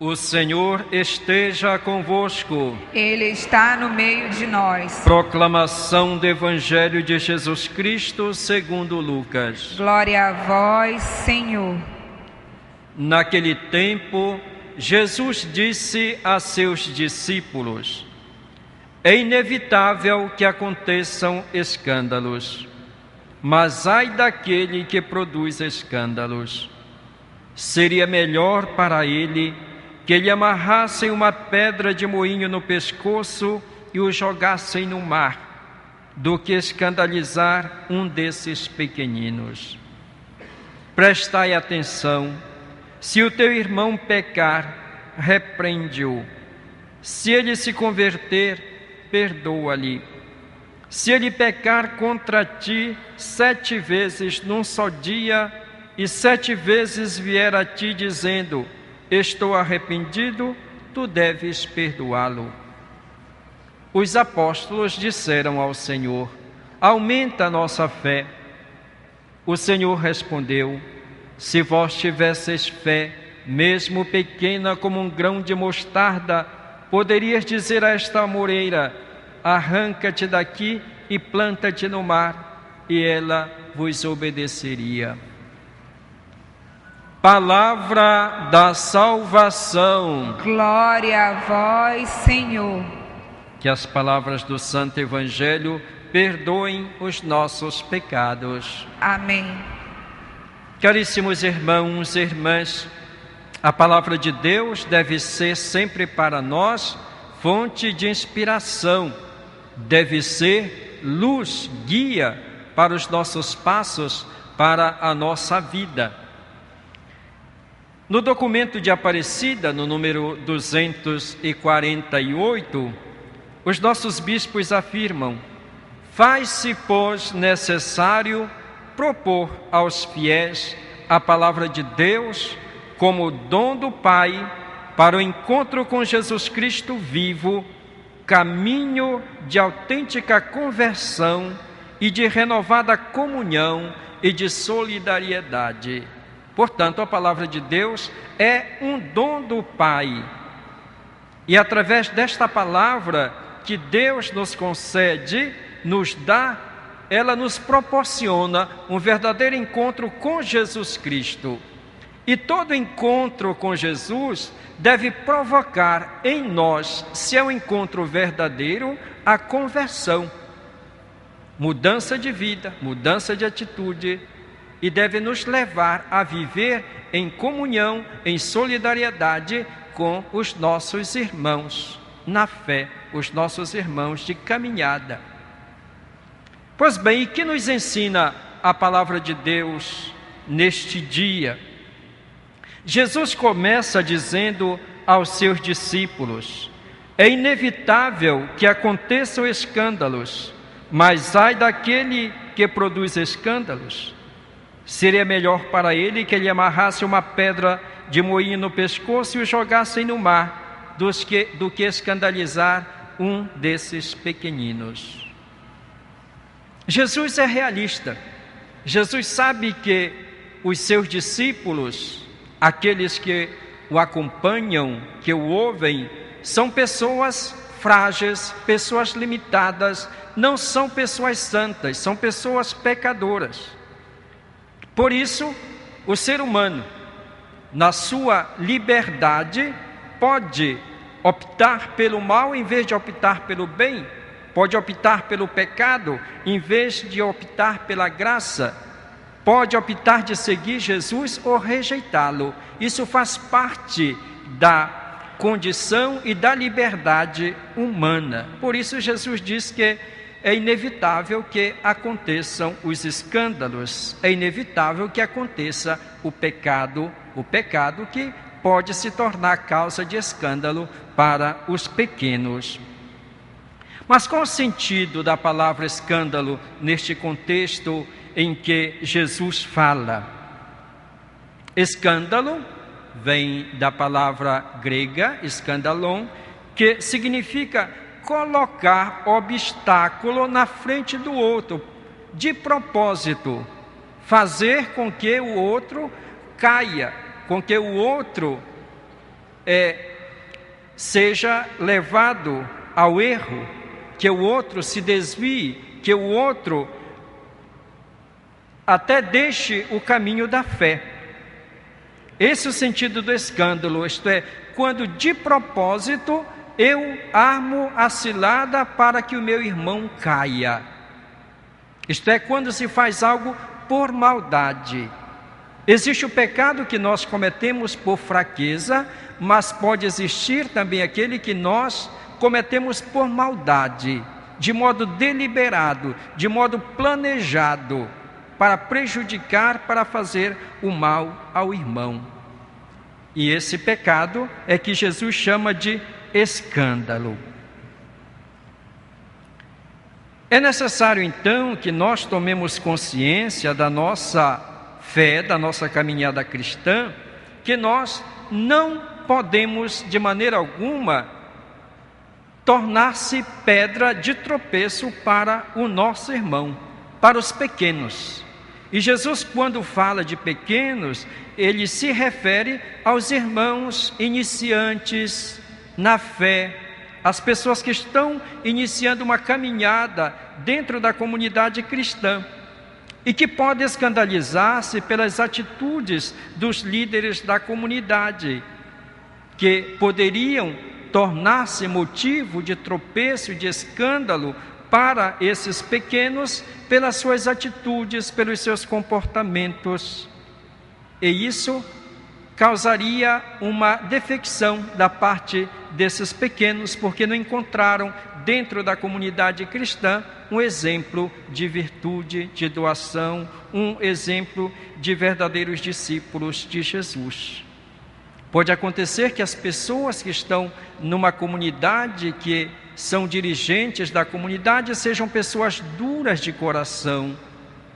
O Senhor esteja convosco. Ele está no meio de nós. Proclamação do Evangelho de Jesus Cristo segundo Lucas. Glória a vós, Senhor. Naquele tempo, Jesus disse a seus discípulos: é inevitável que aconteçam escândalos, mas ai daquele que produz escândalos. Seria melhor para ele que lhe amarrassem uma pedra de moinho no pescoço e o jogassem no mar, do que escandalizar um desses pequeninos. Prestai atenção: se o teu irmão pecar, repreende-o. Se ele se converter, perdoa-lhe. Se ele pecar contra ti 7 vezes num só dia, e 7 vezes vier a ti dizendo: estou arrependido, tu deves perdoá-lo. Os apóstolos disseram ao Senhor: aumenta a nossa fé. O Senhor respondeu: se vós tivesseis fé, mesmo pequena como um grão de mostarda, poderias dizer a esta amoreira: arranca-te daqui e planta-te no mar, e ela vos obedeceria. Palavra da salvação. Glória a vós, Senhor. Que as palavras do Santo Evangelho perdoem os nossos pecados. Amém. Caríssimos irmãos e irmãs, a palavra de Deus deve ser sempre para nós fonte de inspiração, deve ser luz, guia para os nossos passos, para a nossa vida. No documento de Aparecida, no número 248, os nossos bispos afirmam: faz-se, pois, necessário propor aos fiéis a palavra de Deus como dom do Pai para o encontro com Jesus Cristo vivo, caminho de autêntica conversão e de renovada comunhão e de solidariedade. Portanto, a palavra de Deus é um dom do Pai. E através desta palavra que Deus nos concede, nos dá, ela nos proporciona um verdadeiro encontro com Jesus Cristo. E todo encontro com Jesus deve provocar em nós, se é um encontro verdadeiro, a conversão, mudança de vida, mudança de atitude, e deve nos levar a viver em comunhão, em solidariedade com os nossos irmãos na fé, os nossos irmãos de caminhada. Pois bem, e que nos ensina a palavra de Deus neste dia? Jesus começa dizendo aos seus discípulos: é inevitável que aconteçam escândalos, mas ai daquele que produz escândalos. Seria melhor para ele que ele amarrasse uma pedra de moinho no pescoço e o jogassem no mar, do que escandalizar um desses pequeninos. Jesus é realista. Jesus sabe que os seus discípulos, aqueles que o acompanham, que o ouvem, são pessoas frágeis, pessoas limitadas, não são pessoas santas, são pessoas pecadoras. Por isso, o ser humano, na sua liberdade, pode optar pelo mal em vez de optar pelo bem, pode optar pelo pecado em vez de optar pela graça, pode optar de seguir Jesus ou rejeitá-lo. Isso faz parte da condição e da liberdade humana. Por isso Jesus diz que é inevitável que aconteçam os escândalos, é inevitável que aconteça o pecado que pode se tornar causa de escândalo para os pequenos. Mas qual o sentido da palavra escândalo neste contexto em que Jesus fala? Escândalo vem da palavra grega, escandalon, que significa colocar obstáculo na frente do outro, de propósito, fazer com que o outro caia, com que o outro seja levado ao erro, que o outro se desvie, que o outro até deixe o caminho da fé. Esse é o sentido do escândalo, isto é, quando de propósito eu armo a cilada para que o meu irmão caia. Isto é, quando se faz algo por maldade. Existe o pecado que nós cometemos por fraqueza, mas pode existir também aquele que nós cometemos por maldade, de modo deliberado, de modo planejado, para prejudicar, para fazer o mal ao irmão. E esse pecado é que Jesus chama de escândalo. É necessário então que nós tomemos consciência da nossa fé, da nossa caminhada cristã, que nós não podemos de maneira alguma tornar-se pedra de tropeço para o nosso irmão, para os pequenos. E Jesus, quando fala de pequenos, ele se refere aos irmãos iniciantes na fé, as pessoas que estão iniciando uma caminhada dentro da comunidade cristã e que podem escandalizar-se pelas atitudes dos líderes da comunidade, que poderiam tornar-se motivo de tropeço, de escândalo para esses pequenos pelas suas atitudes, pelos seus comportamentos. E isso causaria uma defecção da parte desses pequenos, porque não encontraram dentro da comunidade cristã um exemplo de virtude, de doação, um exemplo de verdadeiros discípulos de Jesus. Pode acontecer que as pessoas que estão numa comunidade, que são dirigentes da comunidade, sejam pessoas duras de coração,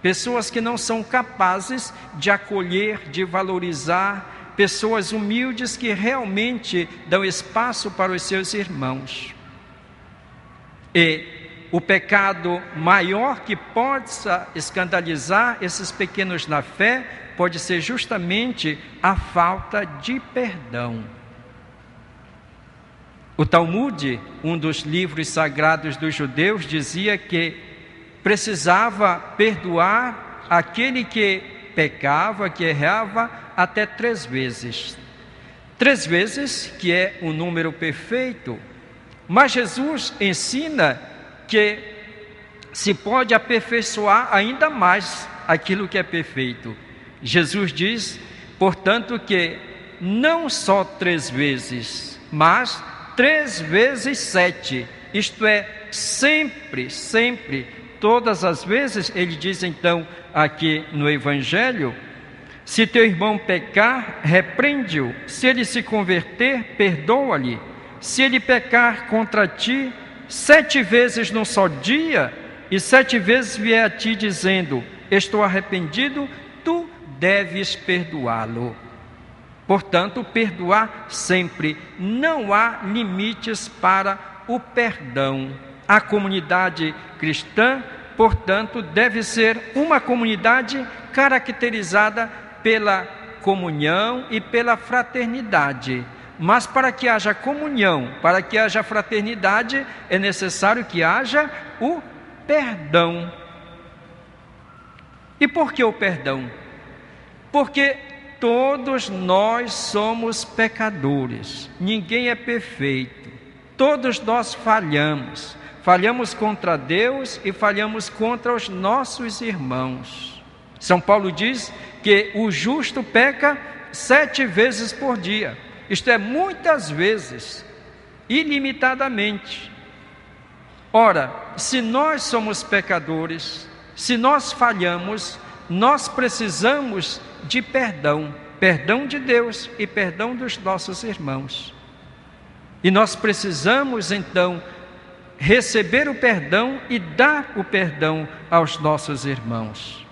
pessoas que não são capazes de acolher, de valorizar, pessoas humildes que realmente dão espaço para os seus irmãos. E o pecado maior que possa escandalizar esses pequenos na fé pode ser justamente a falta de perdão. O Talmud, um dos livros sagrados dos judeus, dizia que precisava perdoar aquele que pecava, que errava, até 3 vezes. 3 vezes, que é um número perfeito. Mas Jesus ensina que se pode aperfeiçoar ainda mais aquilo que é perfeito. Jesus diz, portanto, que não só 3 vezes, mas 3 vezes 7, isto é, sempre, todas as vezes. Ele diz então aqui no Evangelho: se teu irmão pecar, repreende-o, se ele se converter, perdoa-lhe, se ele pecar contra ti 7 vezes num só dia, e 7 vezes vier a ti dizendo, estou arrependido, tu deves perdoá-lo. Portanto, perdoar sempre. Não há limites para o perdão. A comunidade cristã, portanto, deve ser uma comunidade caracterizada pela comunhão e pela fraternidade. Mas para que haja comunhão, para que haja fraternidade, é necessário que haja o perdão. E por que o perdão? Porque todos nós somos pecadores, ninguém é perfeito, todos nós falhamos contra Deus e falhamos contra os nossos irmãos. São Paulo diz que o justo peca 7 vezes por dia, isto é, muitas vezes, ilimitadamente. Ora, se nós somos pecadores, se nós falhamos, nós precisamos de perdão de Deus e perdão dos nossos irmãos. E nós precisamos então receber o perdão e dar o perdão aos nossos irmãos.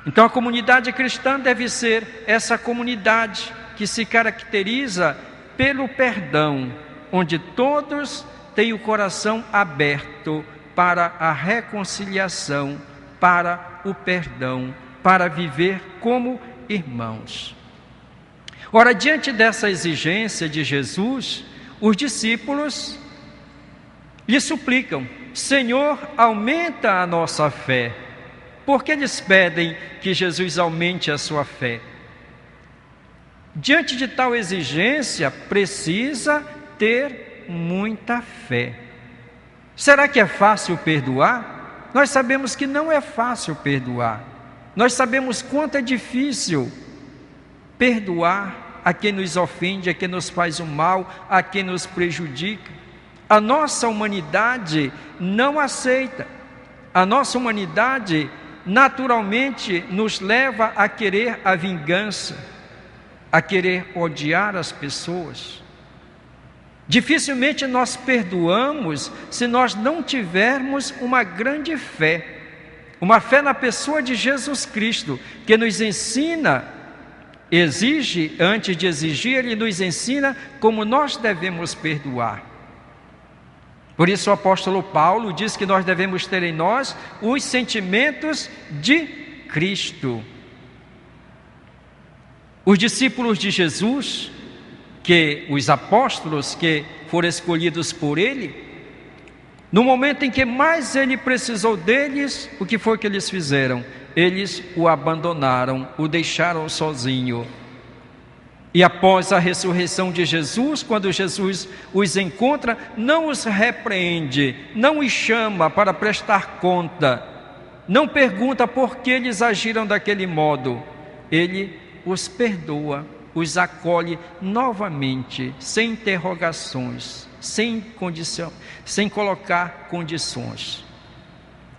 Então a comunidade cristã deve ser essa comunidade que se caracteriza pelo perdão, onde todos têm o coração aberto para a reconciliação, para o perdão, para viver como irmãos. Ora, diante dessa exigência de Jesus, os discípulos lhe suplicam: Senhor, aumenta a nossa fé. Por que eles pedem que Jesus aumente a sua fé? Diante de tal exigência, precisa ter muita fé. Será que é fácil perdoar? Nós sabemos que não é fácil perdoar. Nós sabemos quanto é difícil perdoar a quem nos ofende, a quem nos faz o mal, a quem nos prejudica. A nossa humanidade não aceita. A nossa humanidade naturalmente nos leva a querer a vingança, a querer odiar as pessoas. Dificilmente nós perdoamos se nós não tivermos uma grande fé, uma fé na pessoa de Jesus Cristo, que nos ensina, exige, antes de exigir, Ele nos ensina como nós devemos perdoar. Por isso o apóstolo Paulo diz que nós devemos ter em nós os sentimentos de Cristo. Os discípulos de Jesus, os apóstolos que foram escolhidos por Ele, no momento em que mais Ele precisou deles, o que foi que eles fizeram? Eles o abandonaram, o deixaram sozinho. E após a ressurreição de Jesus, quando Jesus os encontra, não os repreende, não os chama para prestar conta, não pergunta por que eles agiram daquele modo. Ele os perdoa, os acolhe novamente, sem interrogações, sem condição, sem colocar condições.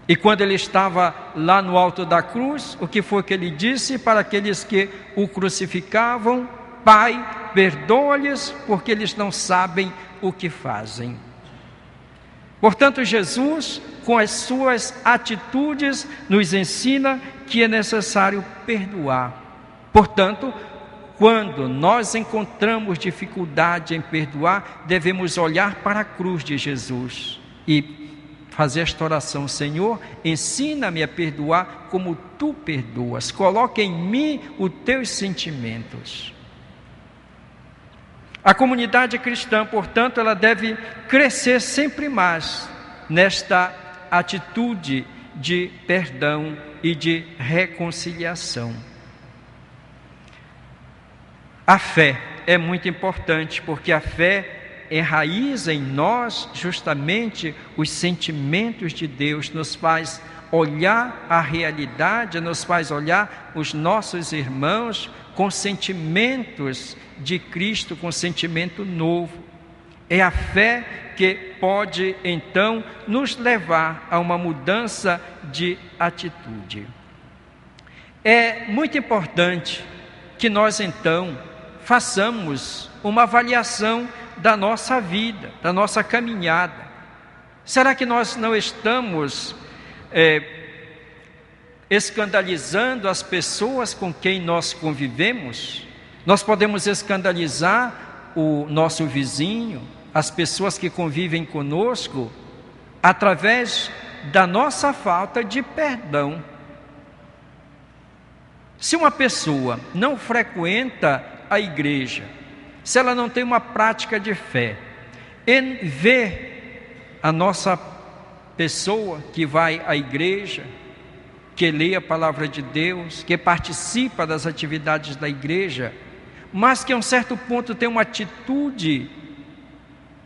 E quando ele estava lá no alto da cruz, o que foi que ele disse para aqueles que o crucificavam? Pai, perdoa-lhes, porque eles não sabem o que fazem. Portanto, Jesus, com as suas atitudes, nos ensina que é necessário perdoar. Portanto, quando nós encontramos dificuldade em perdoar, devemos olhar para a cruz de Jesus e fazer esta oração: Senhor, ensina-me a perdoar como Tu perdoas. Coloca em mim os Teus sentimentos. A comunidade cristã, portanto, ela deve crescer sempre mais nesta atitude de perdão e de reconciliação. A fé é muito importante, porque a fé enraiza em nós justamente os sentimentos de Deus, nos faz olhar a realidade, nos faz olhar os nossos irmãos com sentimentos de Cristo, com sentimento novo. É a fé que pode então nos levar a uma mudança de atitude. É muito importante que nós então façamos uma avaliação da nossa vida, da nossa caminhada. Será que nós não estamos escandalizando as pessoas com quem nós convivemos? Nós podemos escandalizar o nosso vizinho, as pessoas que convivem conosco, através da nossa falta de perdão. Se uma pessoa não frequenta a igreja, se ela não tem uma prática de fé, em ver a nossa pessoa que vai à igreja, que lê a palavra de Deus, que participa das atividades da igreja, mas que a um certo ponto tem uma atitude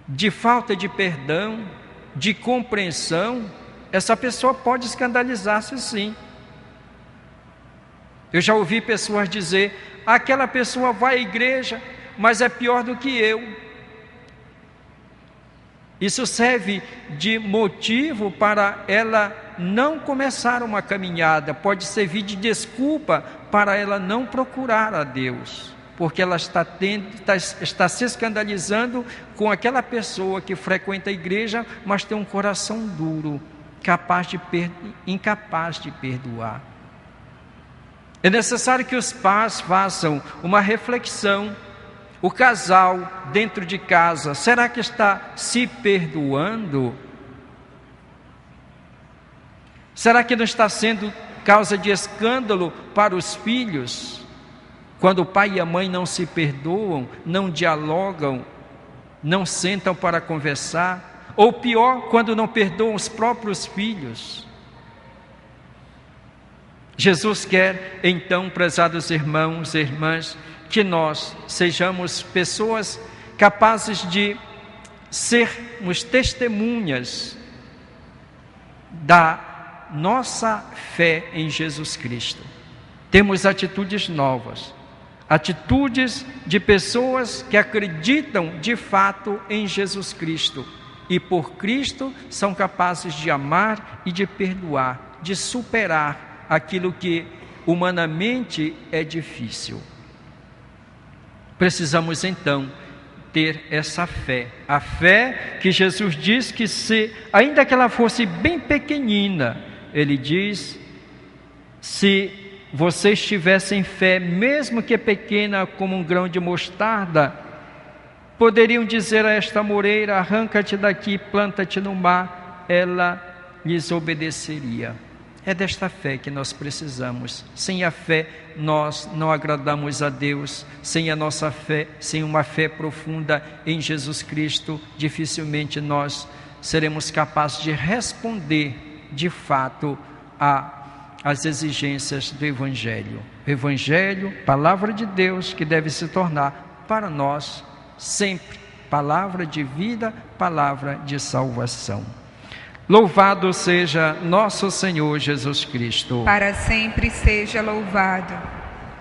de falta de perdão, de compreensão, essa pessoa pode escandalizar-se sim. Eu já ouvi pessoas dizer: aquela pessoa vai à igreja, mas é pior do que eu. Isso serve de motivo para ela não começar uma caminhada, pode servir de desculpa para ela não procurar a Deus, porque ela está se escandalizando com aquela pessoa que frequenta a igreja, mas tem um coração duro, incapaz de perdoar. É necessário que os pais façam uma reflexão. O casal dentro de casa, será que está se perdoando? Será que não está sendo causa de escândalo para os filhos? quando o pai e a mãe não se perdoam, não dialogam, não sentam para conversar, ou pior, quando não perdoam os próprios filhos. Jesus quer, então, prezados irmãos e irmãs, que nós sejamos pessoas capazes de sermos testemunhas da nossa fé em Jesus Cristo. Temos atitudes novas, atitudes de pessoas que acreditam de fato em Jesus Cristo e por Cristo são capazes de amar e de perdoar, de superar aquilo que humanamente é difícil. Precisamos então ter essa fé, a fé que Jesus diz que ainda que ela fosse bem pequenina, Ele diz, se vocês tivessem fé, mesmo que pequena como um grão de mostarda, poderiam dizer a esta moreira, arranca-te daqui, planta-te no mar, ela lhes obedeceria. É desta fé que nós precisamos. Sem a fé, nós não agradamos a Deus. Sem a nossa fé, sem uma fé profunda em Jesus Cristo, dificilmente nós seremos capazes de responder, de fato, às exigências do Evangelho. O Evangelho, palavra de Deus, que deve se tornar para nós sempre palavra de vida, palavra de salvação. Louvado seja nosso Senhor Jesus Cristo. Para sempre seja louvado.